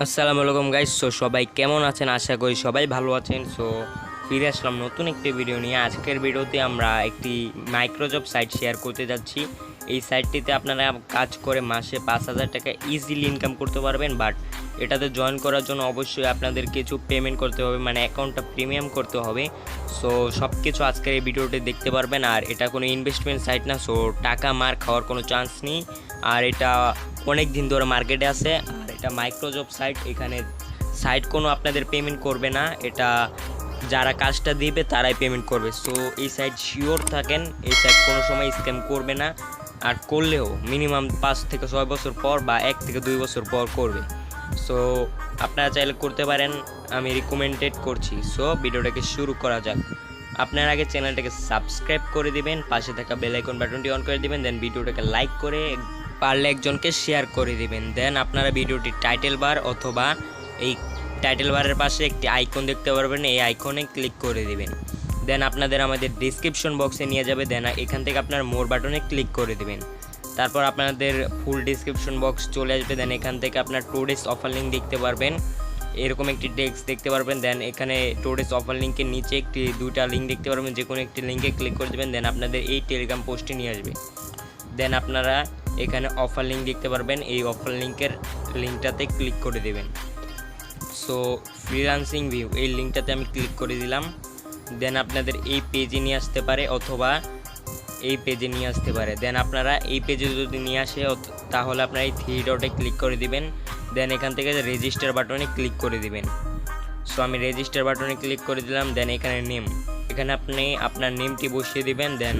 আসসালামু আলাইকুম গাইস। সবাই কেমন আছেন? আশা করি সবাই ভালো আছেন। ফিরে আসলাম নতুন একটি ভিডিও নিয়ে। আজকের ভিডিওতে আমরা একটি মাইক্রোজব সাইট শেয়ার করতে যাচ্ছি। এই সাইটটিতে আপনারা কাজ করে মাসে 5,000 টাকা ইজিলি ইনকাম করতে পারবেন। বাট এটাতে জয়েন করার জন্য অবশ্যই আপনাদের কিছু পেমেন্ট করতে হবে, মানে অ্যাকাউন্টটা প্রিমিয়াম করতে হবে। সব কিছু আজকের এই ভিডিওতে দেখতে পারবেন। আর এটা কোনো ইনভেস্টমেন্ট সাইট না, টাকা মার খাওয়ার কোনো চান্স নেই। আর এটা অনেক দিন ধরে মার্কেটে আছে। আর এটা মাইক্রোজব সাইট, এখানে সাইট কোনো আপনাদের পেমেন্ট করবে না, এটা যারা কাজটা দিবে তারাই পেমেন্ট করবে। এই সাইট শিওর থাকেন, এই সাইট কোনো সময় স্ক্যাম করবে না। আর করলেও মিনিমাম 5 থেকে 6 বছর পর বা 1 থেকে 2 বছর পর করবে। আপনারা চাইলে করতে পারেন, আমি রিকমেন্ডেড করছি। ভিডিওটাকে শুরু করা যাক। আপনার আগে চ্যানেলটাকে সাবস্ক্রাইব করে দিবেন, পাশে থাকা বেল আইকন বাটনটি অন করে দিবেন, দেন ভিডিওটাকে লাইক করে পারলে একজনকে শেয়ার করে দিবেন। দেন আপনারা ভিডিওটি টাইটেল বার অথবা এই টাইটেল বারের পাশে একটি আইকন দেখতে পারবেন, এই আইকনে ক্লিক করে দিবেন। দেন আপনাদের আমাদের ডিসক্রিপশন বক্সে নিয়ে যাবে। দেন এখান থেকে আপনার মোর বাটনে ক্লিক করে দিবেন। তারপর আপনাদের ফুল ডিসক্রিপশন বক্স চলে আসবে। দেন এখান থেকে আপনার টোডেস অফার লিঙ্ক দেখতে পারবেন, এরকম একটি টেক্সট দেখতে পারবেন। দেন এখানে টোডেস অফার লিঙ্কের নিচে দুইটা লিঙ্ক দেখতে পারবেন, যে কোনো একটি লিঙ্কে ক্লিক করে দেবেন। দেন আপনাদের এই টেলিগ্রাম পোস্টে নিয়ে আসবে। দেন আপনারা এখানে অফার লিঙ্ক দেখতে পারবেন, এই অফার লিঙ্কটাতে ক্লিক করে দেবেন। ফ্রিল্যান্সিং ভিউ এই লিঙ্কটাতে আমি ক্লিক করে দিলাম। দেন আপনাদের এই পেজে নিয়ে আসতে পারে অথবা এই পেজে নিয়ে আসতে পারে। দেন আপনারা এই পেজে যদি নিয়ে আসে তাহলে আপনারা এই 3 ডটে ক্লিক করে দিবেন। দেন এখান থেকে রেজিস্টার বাটনে ক্লিক করে দিবেন। আমি রেজিস্টার বাটনে ক্লিক করে দিলাম। দেন এখানে নেম, এখানে আপনি আপনার নেমটি বসিয়ে দিবেন। দেন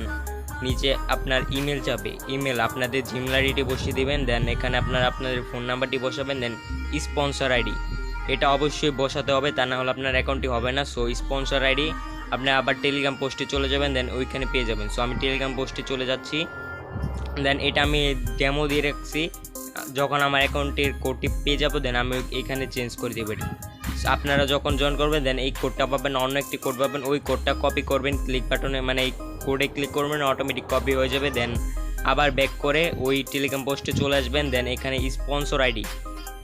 নিচে আপনার ইমেল যাবে, ইমেল আপনাদের জিমেল আইডিটি বসিয়ে দিবেন। দেন এখানে আপনাদের ফোন নাম্বারটি বসাবেন। দেন স্পন্সর আইডি এটা অবশ্যই বসাতে হবে, তা না হলে আপনার অ্যাকাউন্টটি হবে না। স্পন্সর আইডি আপনি আবার টেলিগ্রাম পোস্টে চলে যাবেন, দেন ওইখানে পেয়ে যাবেন। আমি টেলিগ্রাম পোস্টে চলে যাচ্ছি। দেন এটা আমি ডেমো দিয়ে রাখছি, যখন আমার অ্যাকাউন্টের কোডটি পেয়ে যাবো দেন আমি এখানে চেঞ্জ করে দেবো। আপনারা যখন জয়েন করবেন দেন এই কোডটা পাবেন, অন্য একটি কোড পাবেন, ওই কোডটা কপি করবেন ক্লিক বাটনে, মানে এই কোডে ক্লিক করবেন, অটোমেটিক কপি হয়ে যাবে। দেন আবার ব্যাক করে ওই টেলিগ্রাম পোস্টে চলে আসবেন। দেন এখানে স্পন্সর আইডি,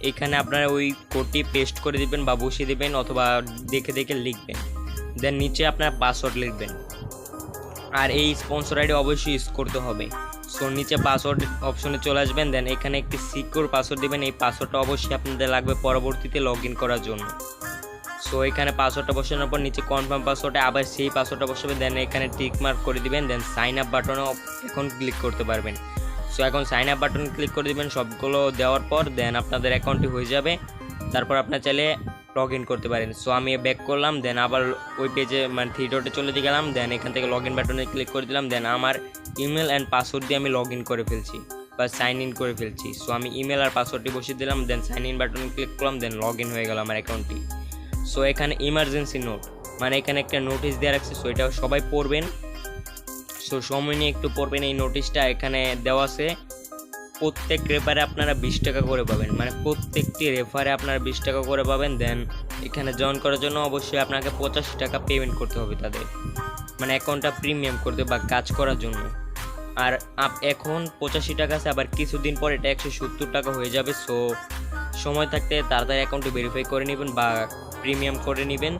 এখানে আপনারা ওই কোডটি পেস্ট করে দিবেন বা বসিয়ে দেবেন অথবা দেখে দেখে লিখবেন। দেন নিচে আপনার পাসওয়ার্ড লিখবেন। আর এই স্পন্সর আইডি অবশ্যই ইউজ করতে হবে। নিচে পাসওয়ার্ড অপশনে চলে আসবেন। দেন এখানে একটি সিকিউর পাসওয়ার্ড দিবেন, এই পাসওয়ার্ডটা অবশ্যই আপনাদের লাগবে পরবর্তীতে লগ ইন করার জন্য। এখানে পাসওয়ার্ডটা বসানোর পর নিচে কনফার্ম পাসওয়ার্ডে আবার সেই পাসওয়ার্ডটা বসাবেন। দেন এখানে টিক মার্ক করে দিবেন। দেন সাইন আপ বাটনও এখন ক্লিক করতে পারবেন। এখন সাইন আপ বাটন ক্লিক করে দিবেন। সবগুলো দেওয়ার পর দেন আপনাদের অ্যাকাউন্টটি হয়ে যাবে। তারপর আপনার চাইলে লগ ইন করতে পারেন। আমি ব্যাক করলাম। দেন আবার ওই পেজে মানে 3 ডটে চলে গেলাম। দেন এখান থেকে লগ ইন বাটনে ক্লিক করে দিলাম। দেন আমার ইমেল অ্যান্ড পাসওয়ার্ড দিয়ে আমি লগ ইন করে ফেলছি বা সাইন ইন করে ফেলছি। আমি ইমেল আর পাসওয়ার্ডটি বসিয়ে দিলাম। দেন সাইন ইন বাটনে ক্লিক করলাম। দেন লগ ইন হয়ে গেল আমার অ্যাকাউন্টটি। এখানে ইমার্জেন্সি নোট, মানে এখানে একটা নোটিশ দেওয়া রাখছে, এটা সবাই পড়বেন। সময় নিয়ে একটু পড়বেন। এই নোটিশটা এখানে দেওয়া আছে, প্রত্যেক রেফারে আপনারা 20 টাকা করে পাবেন, মানে প্রত্যেকটি রেফারে আপনারা 20 টাকা করে পাবেন। দেন এখানে জয়েন করার জন্য অবশ্যই আপনাকে 85 টাকা পেমেন্ট করতে হবে তাদের, মানে অ্যাকাউন্টটা প্রিমিয়াম করতে বা কাজ করার জন্য। আর এখন 85 টাকা আছে, আবার কিছুদিন পর এটা 170 টাকা হয়ে যাবে। সময় থাকতে তাড়াতাড়ি অ্যাকাউন্টটি ভেরিফাই করে নেবেন বা প্রিমিয়াম করে নেবেন।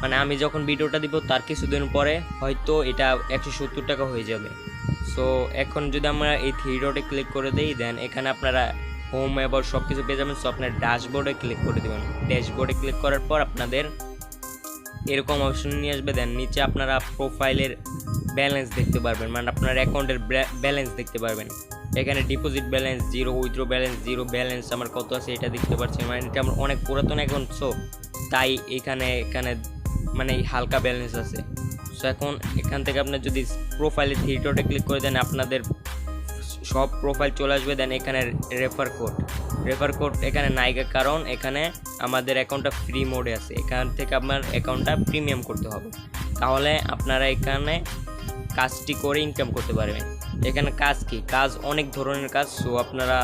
মানে আমি যখন ভিডিওটা দিব তার কিছুদিন পরে হয়তো এটা 170 টাকা হয়ে যাবে। এখন যদি আমরা এই 3 ডটে ক্লিক করে দিই, দেন এখানে আপনারা হোম এবার সব কিছু পেয়ে যাবেন। আপনার ড্যাশবোর্ডে ক্লিক করে দেবেন। ড্যাশবোর্ডে ক্লিক করার পর আপনাদের এরকম অপশন নিয়ে আসবে। দেন নিচে আপনারা প্রোফাইলের ব্যালেন্স দেখতে পারবেন, মানে আপনার অ্যাকাউন্টের ব্যালেন্স দেখতে পারবেন। এখানে deposit balance 0, withdraw balance 0, balance আমার কত আছে এটা দেখতে পাচ্ছেন। মানে এটা আমার অনেক পুরাতন অ্যাকাউন্ট, তাই এখানে মানে হালকা ব্যালেন্স আছে। এখন এখান থেকে আপনার যদি প্রোফাইলে 3 ডটে ক্লিক করে দেন আপনাদের সব প্রোফাইল চলে আসবে। দেন এখানে রেফার কোড এখানে নাইকা, কারণ এখানে আমাদের অ্যাকাউন্টটা ফ্রি মোডে আছে। এখান থেকে আপনার অ্যাকাউন্টটা প্রিমিয়াম করতে হবে, তাহলে আপনারা এখানে কাজটি করে ইনকাম করতে পারবেন। এখানে কাজ অনেক ধরনের কাজ। আপনারা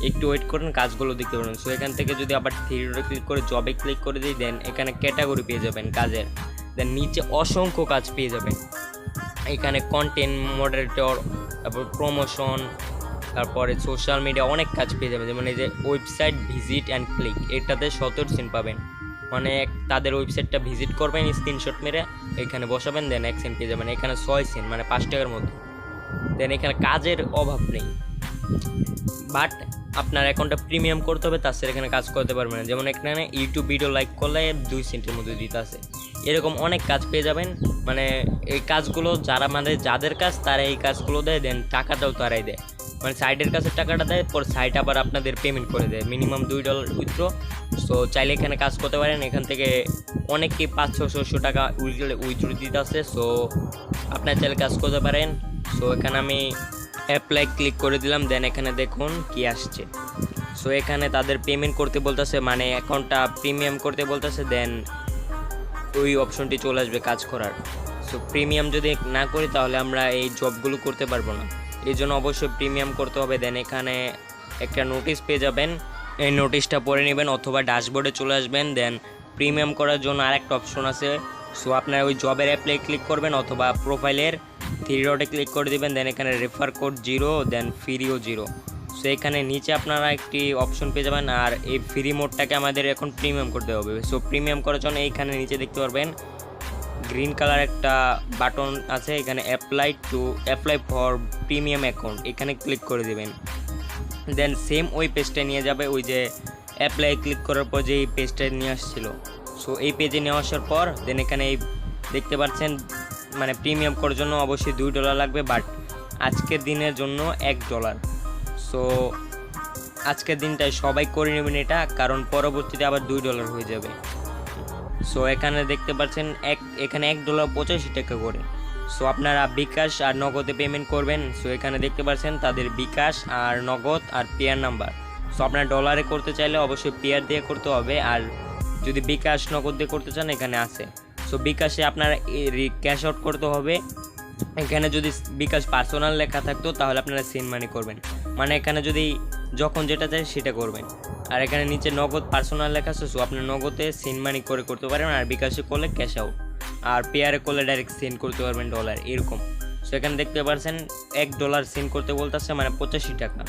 একটু ওয়েট করেন, কাজগুলো দেখতে পারবেন। এখান থেকে যদি আবার 3 ডটে ক্লিক করে জবে ক্লিক করে দিই, দেন এখানে ক্যাটাগরি পেয়ে যাবেন কাজের। দেন নিচে অসংখ্য কাজ পেয়ে যাবেন। এখানে কন্টেন্ট মডারেটর, তারপর প্রমোশন, তারপরে সোশ্যাল মিডিয়া অনেক কাজ পেয়ে যাবেন, যেমন এই যে ওয়েবসাইট ভিজিট অ্যান্ড ক্লিক, এটাতে 17 সেন্ট পাবেন। মানে তাদের ওয়েবসাইটটা ভিজিট করবেন, স্ক্রিনশট মেরে এখানে বসাবেন, দেন 1 সেন্ট পেয়ে যাবেন। এখানে 6 সেন্ট মানে 5 টাকার মতো। দেন এখানে কাজের অভাব নেই, বাট আপনার অ্যাকাউন্টটা প্রিমিয়াম করতে হবে, তাছাড়া এখানে কাজ করতে পারবেন না। যেমন এখানে ইউটিউব ভিডিও লাইক করলে 2 সেন্টের মধ্যে দিতে আছে। এরকম অনেক কাজ পেয়ে যাবেন। মানে এই কাজগুলো যারা মানে যাদের কাজ তারা এই কাজগুলো দেয়, দেন টাকাটাও তারাই দেয়। মানে সাইডের কাছে টাকাটা দেয়, পর সাইড আবার আপনাদের পেমেন্ট করে দেয়, মিনিমাম $2 উইথড্র। সো চাইলে এখানে কাজ করতে পারেন। এখান থেকে অনেকেই 500-600 টাকা উইথড্র দিতে আছে। সো আপনার চাইলে কাজ করতে পারেন। সো এখানে আমি অ্যাপ্লাই ক্লিক করে দিলাম, দেন এখানে দেখুন কি আসছে। সো এখানে তাদের পেমেন্ট করতে বলতেছে, মানে অ্যাকাউন্টটা প্রিমিয়াম করতে বলতেছে, দেন ওই অপশনটি চলে আসবে কাজ করার। সো প্রিমিয়াম যদি না করি তাহলে আমরা এই জবগুলো করতে পারবো না, এই জন্য অবশ্যই প্রিমিয়াম করতে হবে। দেন এখানে একটা নোটিশ পেয়ে যাবেন, এই নোটিশটা পড়ে নেবেন অথবা ড্যাশবোর্ডে চলে আসবেন। দেন প্রিমিয়াম করার জন্য আরেকটা অপশন আছে। সো আপনার ওই জবের অ্যাপ্লাই ক্লিক করবেন অথবা প্রোফাইলের 3 ডটে ক্লিক করে দেবেন, দেন এখানে রেফার কোড 0, দেন ফ্রিও 0। সো এখানে নিচে আপনারা একটি অপশন পেয়ে যাবেন, আর এই ফ্রি মোডটাকে আমাদের এখন প্রিমিয়াম করতে হবে। সো প্রিমিয়াম করার জন্য এইখানে নিচে দেখতে পারবেন গ্রিন কালার একটা বাটন আছে, এখানে অ্যাপ্লাই ফর প্রিমিয়াম অ্যাকাউন্ট, এখানে ক্লিক করে দেবেন। দেন সেম ওই পেজটা নিয়ে যাবে, ওই যে অ্যাপ্লাই ক্লিক করার পর যে এই পেজটা নিয়ে আসছিল। সো এই পেজে নিয়ে আসার পর দেন এখানে এই দেখতে পাচ্ছেন মানে প্রিমিয়াম করার জন্য অবশ্যই $2 লাগবে, বাট আজকের দিনের জন্য $1। সো আজকের দিনটায় সবাই করে নেবেন এটা, কারণ পরবর্তীতে আবার $2 হয়ে যাবে। সো এখানে দেখতে পাচ্ছেন এখানে $1 85 টাকা করে। সো আপনারা বিকাশ আর নগদে পেমেন্ট করবেন। সো এখানে দেখতে পাচ্ছেন তাদের বিকাশ আর নগদ আর পেয়ার নাম্বার। সো আপনার ডলারে করতে চাইলে অবশ্যই পেয়ার দিয়ে করতে হবে, আর যদি বিকাশ নগদ দিয়ে করতে চান এখানে আছে। সো বিকাশে আপনার ক্যাশ আউট করতে হবে। এখানে যদি বিকাশ পার্সোনাল লেখা থাকতো তাহলে আপনারা সেন্ড মানি করবেন, মানে এখানে যদি যখন যেটা চাই সেটা করবেন। আর এখানে নিচে নগদ পার্সোনাল লেখা আছে, সো আপনি নগদে সেন্ড মানি করে করতে পারেন, আর বিকাশে করলে ক্যাশ আউট, আর পেয়ারে করলে ডাইরেক্ট সেন্ড করতে পারবেন ডলার এরকম। সো এখানে দেখতে পাচ্ছেন $1 সেন্ড করতে বলতেছে, মানে 85 টাকা।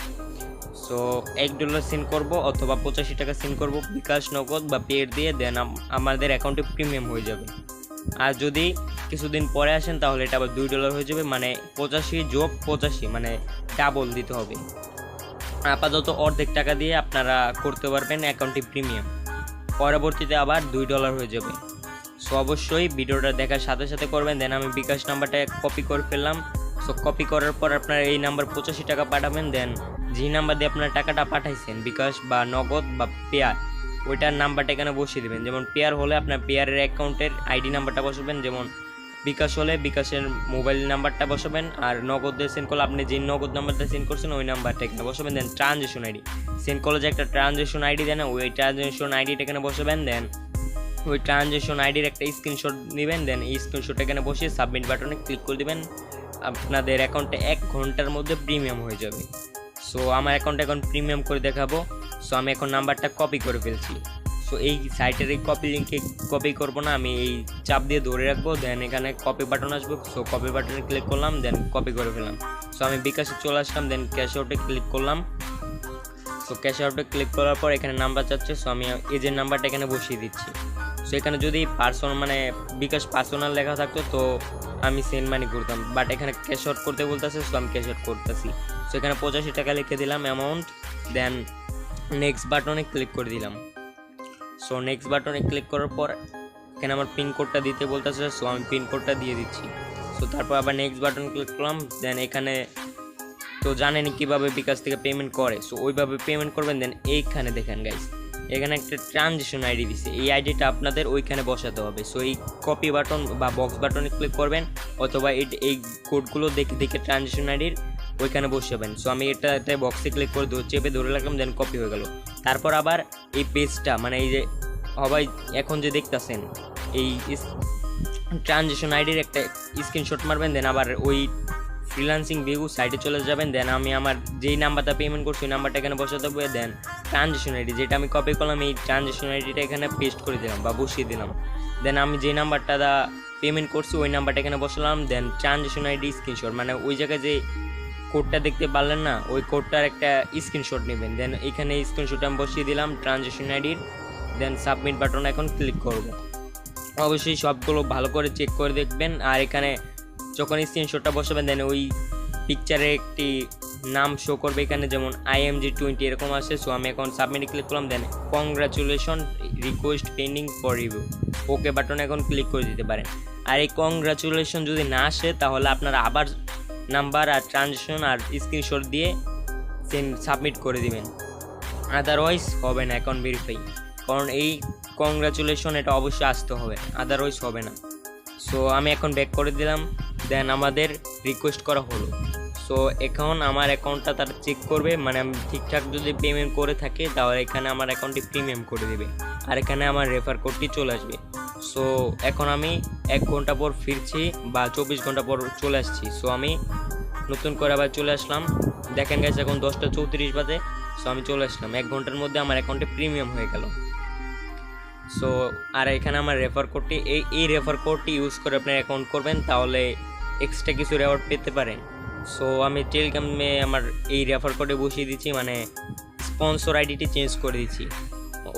সো $1 সেন্ড করব অথবা 85 টাকা সেন্ড করব বিকাশ নগদ বা পেয়ার দিয়ে, দেন আমাদের অ্যাকাউন্টে প্রিমিয়াম হয়ে যাবে। আর যদি কিছুদিন পরে আসেন তাহলে এটা আবার $2 হয়ে যাবে, মানে 85 যোগ 85 মানে ডাবল দিতে হবে। আপাতত অর্ধেক টাকা দিয়ে আপনারা করতে পারবেন অ্যাকাউন্টে প্রিমিয়াম, পরবর্তীতে আবার $2 হয়ে যাবে। সো অবশ্যই ভিডিওটা দেখার সাথে সাথে করবেন। দেন আমি বিকাশ নাম্বারটা কপি করে ফেললাম। সো কপি করার পর আপনার এই নাম্বার 85 টাকা পাঠাবেন। দেন যে নাম্বার দিয়ে আপনার টাকাটা পাঠাইছেন বিকাশ বা নগদ বা পেয়ার, ওইটার নাম্বারটা এখানে বসিয়ে দেবেন। যেমন পেয়ার হলে আপনার পেয়ারের অ্যাকাউন্টের আইডি নাম্বারটা বসাবেন, যেমন বিকাশ হলে বিকাশের মোবাইল নাম্বারটা বসাবেন, আর নগদ দিয়ে সেন্ড করলে আপনি যে নগদ নাম্বারটা সেন্ড করছেন ওই নাম্বারটা এখানে বসাবেন। দেন ট্রানজেকশন আইডি সেন্ড করলে যে একটা ট্রানজেকশন আইডি দেন, ওই ট্রানজেকশন আইডিটা এখানে বসাবেন। দেন ওই ট্রানজেকশন আইডির একটা স্ক্রিনশট নেবেন, দেন এই স্ক্রিনশট এখানে বসিয়ে সাবমিট বাটনে ক্লিক করে দেবেন। আপনাদের অ্যাকাউন্টে 1 ঘন্টার মধ্যে প্রিমিয়াম হয়ে যাবে। সো আমার অ্যাকাউন্টে এখন প্রিমিয়াম করে দেখাবো। সো আমি এখন নাম্বারটা কপি করে ফেলছি। সো এই সাইটের এই কপি লিঙ্কে কপি করবো না, আমি এই চাপ দিয়ে ধরে রাখবো। দেন এখানে কপি বাটন আসবে, সো কপি বাটনে ক্লিক করলাম, দেন কপি করে ফেললাম। সো আমি বিকাশে চলে আসলাম, দেন ক্যাশ আউটে ক্লিক করলাম। সো ক্যাশ আউটে ক্লিক করার পর এখানে নাম্বার চাচ্ছে, সো আমি এজের নাম্বারটা এখানে বসিয়ে দিচ্ছি। সো এখানে যদি মানে বিকাশ পার্সোনাল লেখা থাকতো তো আমি সেন্ড মানি করতাম, বাট এখানে ক্যাশ আউট করতে বলতেছে, সো আমি ক্যাশ আউট করতেছি। সো এখানে 85 টাকা লিখে দিলাম অ্যামাউন্ট, দেন নেক্সট বাটনে ক্লিক করে দিলাম। সো নেক্সট বাটনে ক্লিক করার পর এখানে আমার পিনকোডটা দিতে বলতেছে, সো আমি পিনকোডটা দিয়ে দিচ্ছি। সো তারপর আবার নেক্সট বাটন ক্লিক করলাম। দেন এখানে তো জানেনই কীভাবে বিকাশ থেকে পেমেন্ট করে, সো ওইভাবে পেমেন্ট করবেন। দেন এইখানে দেখেন গাইস, এখানে একটা ট্রানজেকশন আইডি দিছে, এই আইডিটা আপনাদের ওইখানে বসাতে হবে। সো এই কপি বাটন বা বক্স বাটনে ক্লিক করবেন, অথবা এই কোডগুলো দেখে ট্রানজেকশন আইডির ওইখানে বসাবেন। সো আমি এটাতে বক্সে ক্লিক করে চেপে ধরে রাখলাম, দেন কপি হয়ে গেল। তারপর আবার এই পেজটা মানে এই যে সবাই এখন যে দেখতেছেন এই ট্রানজেকশন আইডির একটা স্ক্রিনশট মারবেন, দেন আবার ওই ফ্রিল্যান্সিং ভিউ সাইটে চলে যাবেন। দেন আমি আমার যেই নাম্বারটা পেমেন্ট করছি ওই নাম্বারটা এখানে বসাতে হবে। দেন ট্রানজেকশন আইডি যেটা আমি কপি করলাম, এই ট্রানজেকশন আইডিটা এখানে পেস্ট করে দিলাম বা বসিয়ে দিলাম। দেন আমি যেই নাম্বারটা পেমেন্ট করছি ওই নাম্বারটা এখানে বসালাম। দেন ট্রানজেকশন আইডি স্ক্রিনশট, মানে ওই জায়গায় যে কোডটা দেখতে পারলেন না, ওই কোডটার একটা স্ক্রিনশট নেবেন। দেন এখানে স্ক্রিনশট আমি বসিয়ে দিলাম ট্রানজ্যাকশন আইডির। দেন সাবমিট বাটন এখন ক্লিক করব। অবশ্যই সবগুলো ভালো করে চেক করে দেখবেন। আর এখানে যখন স্ক্রিনশটটা বসাবেন দেন ওই পিকচারে একটি নাম শো করবে এখানে, যেমন IMG20 এরকম আসে। সো আমি এখন সাবমিটে ক্লিক করলাম। Then congratulation, request pending for review, okay বাটনে এখন ক্লিক করে দিতে পারেন। আর এই কংগ্রাচুলেশন যদি না আসে তাহলে আপনারা আবার নাম্বার আর ট্রানজ্যাকশন আর স্ক্রিনশট দিয়ে সাবমিট করে দিবেন, আদারওয়াইজ হবে না অ্যাকাউন্ট ভেরিফাই। কারণ এই কংগ্রাচুলেশন এটা অবশ্যই আসতে হবে, আদারওয়াইজ হবে না। সো আমি এখন ব্যাক করে দিলাম। দেন আমাদের রিকোয়েস্ট করা হলো। সো এখন আমার অ্যাকাউন্টটা তারা চেক করবে, মানে আমি ঠিকঠাক যদি পেমেন্ট করে থাকি তাহলে এখানে আমার অ্যাকাউন্টটি প্রিমিয়াম করে দেবে, আর এখানে আমার রেফার কোডটি চলে আসবে। সো এখন আমি 1 ঘন্টা পর ফিরছি বা 24 ঘন্টা পর চলে আসছি। সো আমি নতুন করে আবার চলে আসলাম। দেখেন গাইস এখন 10:34 বাজে। সো আমি চলে আসলাম, 1 ঘন্টার মধ্যে আমার অ্যাকাউন্টে প্রিমিয়াম হয়ে গেল। সো আর এখানে আমার রেফার কোডটি এই রেফার কোডটি ইউজ করে আপনার অ্যাকাউন্ট করবেন, তাহলে এক্সট্রা কিছু রেওয়ার্ড পেতে পারেন। সো আমি টেলিগ্রামে আমার এই রেফার কোডে বসিয়ে দিচ্ছি, মানে স্পন্সর আইডিটি চেঞ্জ করে দিচ্ছি।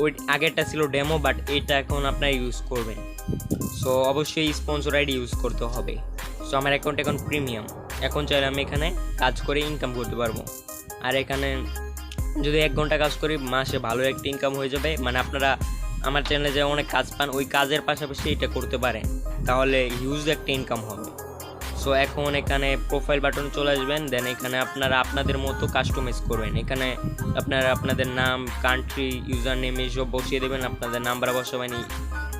ওই আগেরটা ছিল ডেমো, বাট এটা এখন আপনারা ইউজ করবেন। সো অবশ্যই স্পন্সর আইডি ইউজ করতে হবে। সো আমার অ্যাকাউন্ট এখন প্রিমিয়াম, এখন চাইলে আমি এখানে কাজ করে ইনকাম করতে পারবো। আর এখানে যদি 1 ঘন্টা কাজ করি মাসে ভালো একটা ইনকাম হয়ে যাবে। মানে আপনারা আমার চ্যানেলে যে অনেক কাজ পান ওই কাজের পাশাপাশি এটা করতে পারেন, তাহলে হিউজ একটা ইনকাম হবে। সো এখন এখানে প্রোফাইল বাটন চলে আসবেন। দেন এখানে আপনারা আপনাদের মতো কাস্টমাইজ করবেন। এখানে আপনারা আপনাদের নাম, কান্ট্রি, ইউজার নেম এইসব বসিয়ে দেবেন, আপনাদের নাম্বার বসাবেন,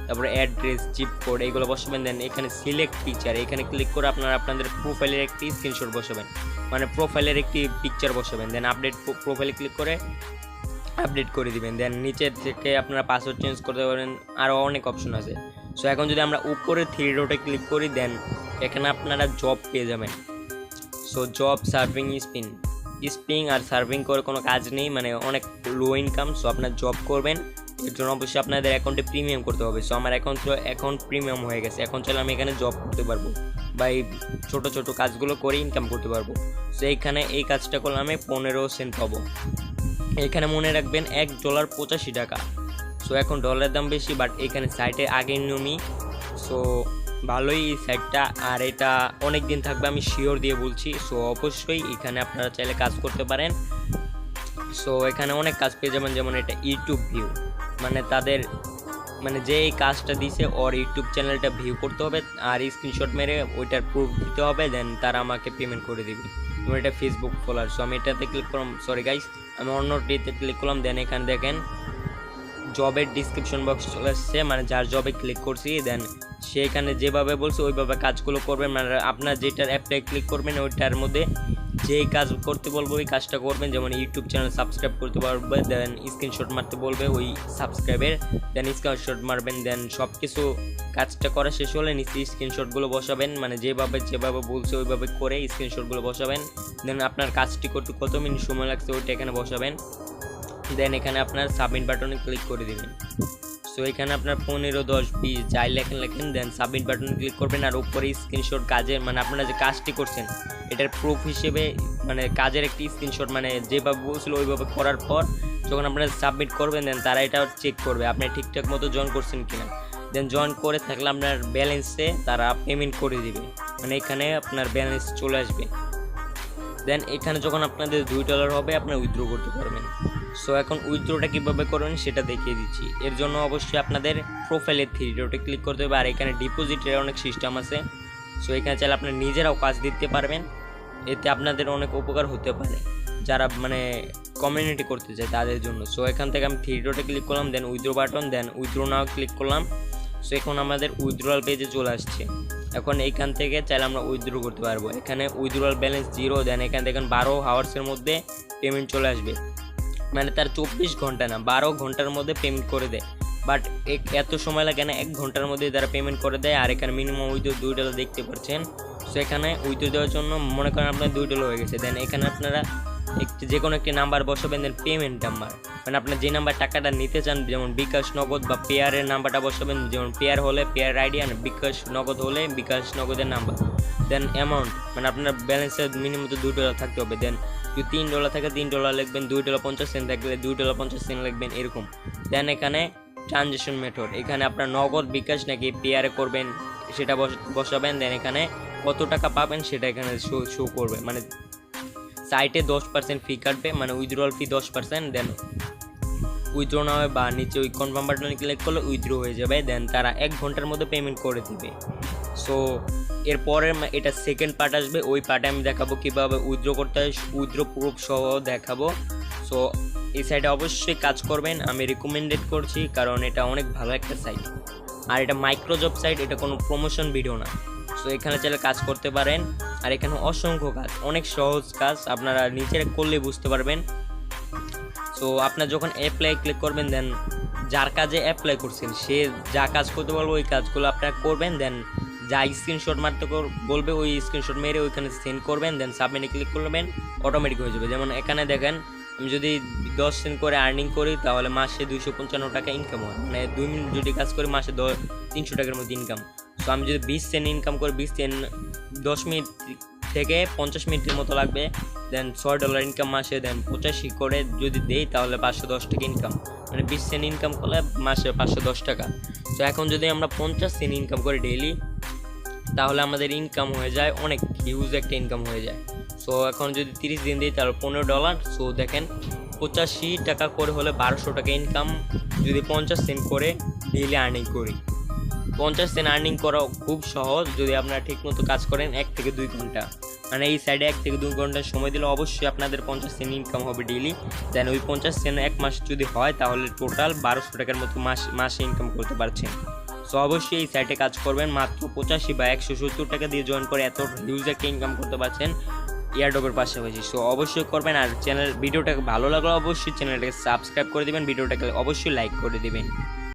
তারপরে অ্যাড্রেস, জিপ কোড এইগুলো বসাবেন। দেন এখানে সিলেক্ট পিকচার, এখানে ক্লিক করে আপনারা আপনাদের প্রোফাইলের একটি স্ক্রিনশট বসাবেন, মানে প্রোফাইলের একটি পিকচার বসাবেন। দেন আপডেট প্রোফাইলে ক্লিক করে আপডেট করে দিবেন। দেন নিচের থেকে আপনারা পাসওয়ার্ড চেঞ্জ করতে পারেন, আরও অনেক অপশন আছে। সো এখন যদি আমরা উপরে 3 ডটে ক্লিক করি দেন এখানে আপনারা জব পেয়ে যাবেন। সো জব, সার্ভিং, স্পিং আর সার্ভিং করে কোনো কাজ নেই, মানে অনেক লো ইনকাম। সো আপনার জব করবেন, এর জন্য অবশ্যই আপনাদের অ্যাকাউন্টে প্রিমিয়াম করতে হবে। সো আমার অ্যাকাউন্ট প্রিমিয়াম হয়ে গেছে, এখন চলে আমি এখানে জব করতে পারবো বা এই ছোটো ছোটো কাজগুলো করে ইনকাম করতে পারবো। সো এইখানে এই কাজটা করলে আমি 15 সেন্ট পাবো। এখানে মনে রাখবেন $1.85। সো এখন ডলারের দাম বেশি, বাট এখানে সাইটে আগের নিয়মই। সো ভালোই এই সাইটটা, আর এটা অনেক দিন থাকবে আমি শিওর দিয়ে বলছি। সো অবশ্যই এখানে আপনারা চাইলে কাজ করতে পারেন। সো এখানে অনেক কাজ পেয়ে যাবেন, যেমন এটা ইউটিউব ভিউ, মানে তাদের মানে যে এই কাজটা দিছে ওর ইউটিউব চ্যানেলটা ভিউ করতে হবে আর স্ক্রিনশট মেরে ওইটার প্রুফ দিতে হবে, দেন তারা আমাকে পেমেন্ট করে দিবে। যেমন এটা ফেসবুক ফলোয়ার। সো আমি এটাতে ক্লিক করলাম, সরি গাইস আমি অন্যটিতে ক্লিক করলাম। দেন এখানে দেখেন জবের ডিসক্রিপশন বক্স চলে আসছে, মানে যার জবে ক্লিক করছি দেন সেখানে যেভাবে বলছে ওইভাবে কাজগুলো করবেন। মানে আপনার যেটার অ্যাপ্লাই ক্লিক করবেন ওইটার মধ্যে যেই কাজ করতে বলবো ওই কাজটা করবেন। যেমন ইউটিউব চ্যানেল সাবস্ক্রাইব করতে পারবে, দেন স্ক্রিনশট মারতে বলবে ওই সাবস্ক্রাইবের, দেন স্ক্রিনশট মারবেন। দেন সব কিছু কাজটা করা শেষ হলে নিচে স্ক্রিনশটগুলো বসাবেন, মানে যেভাবে বলছে ওইভাবে করে স্ক্রিনশটগুলো বসাবেন। দেন আপনার কাজটি করতে কত মিনিট সময় লাগছে ওইটা এখানে বসাবেন। দেন এখানে আপনার সাবমিট বাটনে ক্লিক করে দেবেন। সো এখানে আপনার 15, 10, 20 যাই লেখেন, দেন সাবমিট বাটনে ক্লিক করবেন। আর উপরে স্ক্রিনশট কাজের, মানে আপনারা যে কাজটি করছেন এটার প্রুফ হিসেবে, মানে কাজের একটি স্ক্রিনশট, মানে যেভাবে বলছিল ওইভাবে করার পর যখন আপনারা সাবমিট করবেন দেন তারা এটা চেক করবে আপনি ঠিকঠাক মতো জয়েন করছেন কিনা। দেন জয়েন করে থাকলে আপনার ব্যালেন্সে তারা পেমেন্ট করে দিবে, মানে এখানে আপনার ব্যালেন্স চলে আসবে। দেন এখানে যখন আপনাদের $2 হবে আপনারা উইথড্র করতে পারবেন। সো এখন উইথড্রটা কীভাবে করবেন সেটা দেখিয়ে দিচ্ছি। এর জন্য অবশ্যই আপনাদের প্রোফাইলে 3 ডটে ক্লিক করতে হবে, আর এখানে ডিপোজিটের অনেক সিস্টেম আছে। সো এখানে চাইলে আপনারা নিজেরাও কাজ দিতে পারবেন, এতে আপনাদের অনেক উপকার হতে পারে যারা মানে কমিউনিটি করতে চায় তাদের জন্য। সো এখান থেকে আমি 3 ডটে ক্লিক করলাম, দেন উইথড্র বাটন, দেন উইথড্র নাও ক্লিক করলাম। সো এখন আমাদের উইথড্রয়াল পেজে চলে আসছে। এখন এইখান থেকে চাইলে আমরা উইথড্র করতে পারবো। এখানে উইথড্রয়াল ব্যালেন্স 0, দেন এখানে দেখেন 12 আওয়ার্সের মধ্যে পেমেন্ট চলে আসবে, মানে তার 24 ঘন্টা না 12 ঘন্টার মধ্যে পেমেন্ট করে দেয়। বাট এত সময় লাগে না, 1 ঘন্টার মধ্যে তারা পেমেন্ট করে দেয়। আর এখানে মিনিমাম উইথড্র $2 দেখতে পাচ্ছেন। সো এখানে উইথড্র দেওয়ার জন্য মনে করেন আপনার $2 হয়ে গেছে। দেন এখানে আপনারা যে কোনো একটি নাম্বার বসাবেন, দেন পেমেন্ট নাম্বার, মানে আপনার যে নাম্বার টাকাটা নিতে চান, যেমন বিকাশ, নগদ বা পেয়ারের নাম্বারটা বসাবেন। যেমন পেয়ার হলে পেয়ার আইডি, আর বিকাশ নগদ হলে বিকাশ নগদের নাম্বার। দেন অ্যামাউন্ট মানে আপনার ব্যালেন্সে মিনিমাম তো $2 থাকতে হবে। দেন যদি $3 থাকে $3 লিখবেন, $2.50 থাকলে $2.50 লিখবেন এরকম। দেন এখানে ট্রানজেকশন মেথড, এখানে আপনার নগদ, বিকাশ নাকি পেয়ারে করবেন সেটা বসাবেন। দেন এখানে কত টাকা পাবেন সেটা এখানে শো করবে, মানে সাইটে 10% ফি কাটবে, মানে উইথড্রল ফি 10%। দেন উইথড্র না হয় বা নিচে ওই কনফার্ম বাটনে ক্লিক করলে উইথড্র হয়ে যাবে। দেন তারা 1 ঘন্টার মধ্যে পেমেন্ট করে দিবে। সো এরপরে এটা সেকেন্ড পার্ট আসবে, ওই পার্টে আমি দেখাবো কীভাবে উইথড্র করতে হয়, উইথড্র প্রুফ সহ দেখাবো। সো এই সাইটে অবশ্যই কাজ করবেন, আমি রিকমেন্ডেড করছি, কারণ এটা অনেক ভালো একটা সাইট। আর এটা মাইক্রোজব সাইট, এটা কোনো প্রমোশন ভিডিও না। সো এখানে চাইলে কাজ করতে পারেন। আর এখানে অসংখ্য কাজ, অনেক সহজ কাজ, আপনারা নিজেরা করলে বুঝতে পারবেন। সো আপনার যখন অ্যাপ্লাই ক্লিক করবেন, দেন যার কাজে অ্যাপ্লাই করছেন সে যা কাজ করতে বলবে ওই কাজগুলো আপনারা করবেন। দেন যা স্ক্রিনশট মারতে বলবে ওই স্ক্রিনশট মেরে ওইখানে সেন্ড করবেন। দেন সাবমিটে ক্লিক করবেন, অটোমেটিক হয়ে যাবে। যেমন এখানে দেখেন আমি যদি 10 সেন্ট করে আর্নিং করি তাহলে মাসে 255 টাকা ইনকাম হয়, মানে 2 মিনিট যদি কাজ করি মাসে 300 টাকার মতো ইনকাম। সো আমি যদি 20 সেন্ট ইনকাম করি, 20 সেন্ট 10 মিনিট থেকে 50 মিনিটের মতো লাগবে। দেন $6 ইনকাম মাসে। দেন 85 করে যদি দেই তাহলে 510 টাকা ইনকাম, মানে 20 সেন্ট ইনকাম করলে মাসে 510 টাকা। তো এখন যদি আমরা 50 সেন্ট ইনকাম করি ডেইলি তাহলে আমাদের ইনকাম হয়ে যায় অনেক হিউজ একটা ইনকাম হয়ে যায়। সো এখন যদি 30 দিন দিই তাহলে $15। সো দেখেন 85 টাকা করে হলে 1200 টাকা ইনকাম, যদি 50 সেন্ট করে ডেইলি আর্নিং করি। 50 সেন্ট আর্নিং করা খুব সহজ যদি আপনারা ঠিকমতো কাজ করেন 1 থেকে 2 ঘন্টা, মানে এই সাইডে 1 থেকে 2 ঘন্টা সময় দিলে অবশ্যই আপনাদের 50 সেন্ট ইনকাম হবে ডেইলি। দেন ওই 50 সেন্ট 1 মাস যদি হয় তাহলে টোটাল 1200 টাকার মতো মাসে ইনকাম করতে পারছেন। সো অবশ্যই এই সাইটে কাজ করবেন, মাত্র 85 বা 170 টাকা দিয়ে জয়েন করে এত হিউজ একটা ইনকাম করতে পারছেন এয়ারড্রপের পাশাপাশি। সো অবশ্যই করবেন। আর ভিডিওটাকে ভালো লাগলে অবশ্যই চ্যানেলটাকে সাবস্ক্রাইব করে দিবেন, ভিডিওটাকে অবশ্যই লাইক করে দিবেন।